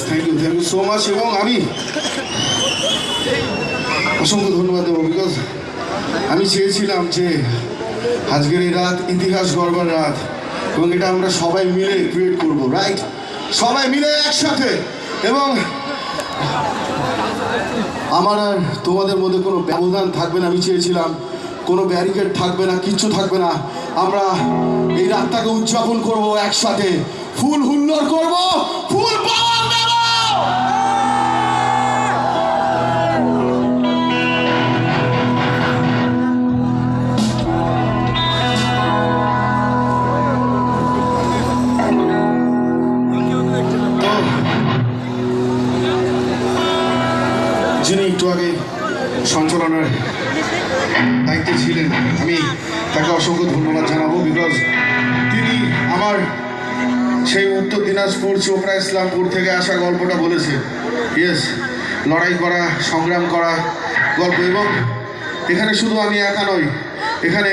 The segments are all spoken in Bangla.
Thank you so much. এবং আমি অসংখ্য ধন্যবাদ দেবো, বিকজ আমি চেয়েছিলাম যে আজকের এই রাত ইতিহাস গড়বার রাত, এবং এটা আমরা সবাই মিলে ক্রিয়েট করবো, রাইট? সবাই মিলে একসাথে। এবং আমার আর তোমাদের মধ্যে কোনো ব্যবধান থাকবে না। আমি চেয়েছিলাম কোনো ব্যারিকেড থাকবে না, কিচ্ছু থাকবে না। আমরা এই রাতটাকে উদযাপন করব একসাথে, ফুল হুল্লোড় করব, ফুল পাওয়ার দেব। যিনি একটু আগে সঞ্চালনার দায়িত্বে ছিলেন, আমি তাকে অসংখ্য ধন্যবাদ জানাবো, বিকজ তিনি আমার সেই উত্তর দিনাজপুর চোপড়া ইসলামপুর থেকে আসা গল্পটা বলেছে। ইয়েস, লড়াই করা, সংগ্রাম করা গল্প। এবং এখানে শুধু আমি একা নই, এখানে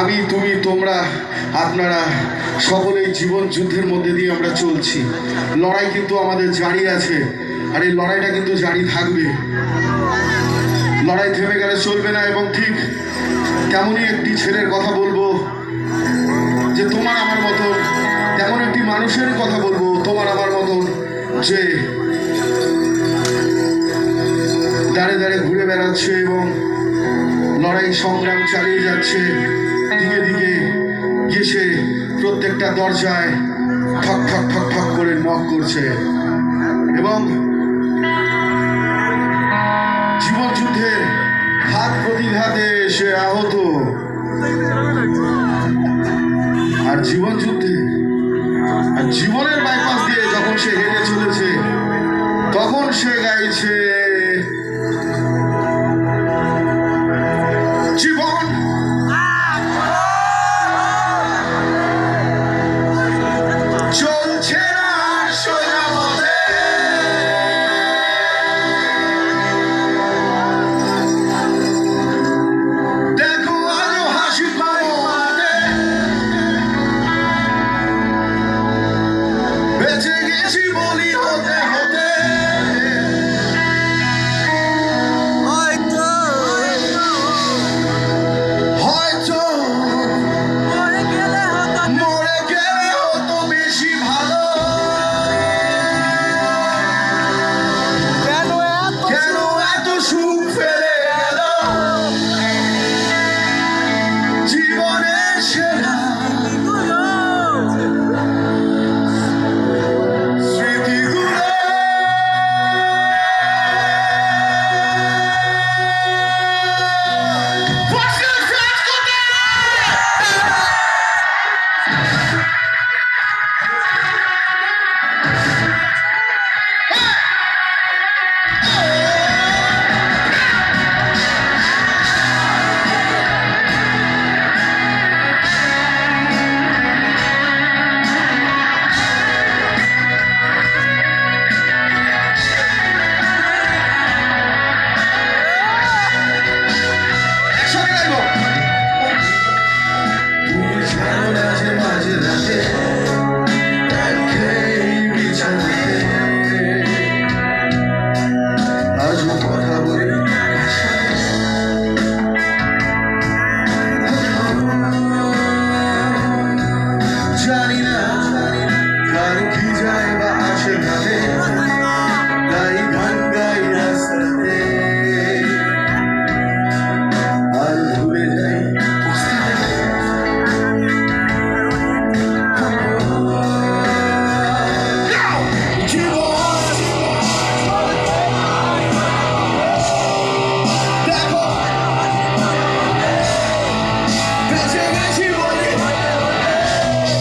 আমি, তুমি, তোমরা, আপনারা সকলেই জীবন যুদ্ধের মধ্যে দিয়ে আমরা চলছি। লড়াই কিন্তু আমাদের জারি আছে, আর এই লড়াইটা কিন্তু জারি থাকবে। লড়াই থেমে গেলে চলবে না। এবং ঠিক তেমনই একটি ছেলের কথা বলবো যে তোমার আমার মতো, তেমন একটি মানুষের কথা বলবো তোমার আমার মতো, যে দাঁড়ে দাঁড়ে ঘুরে বেড়াচ্ছে এবং লড়াই সংগ্রাম চালিয়ে যাচ্ছে। দিকে দিকে গেছে, প্রত্যেকটা দরজায় ঠক ঠক ঠক ঠক করে নক করছে। এবং জীবন যুদ্ধের ঘাত প্রতিঘাতে সে আহত, আর জীবন যুদ্ধে আর জীবনের বাইপাস দিয়ে যখন সে হেঁটে চলেছে, তখন সে গাইছে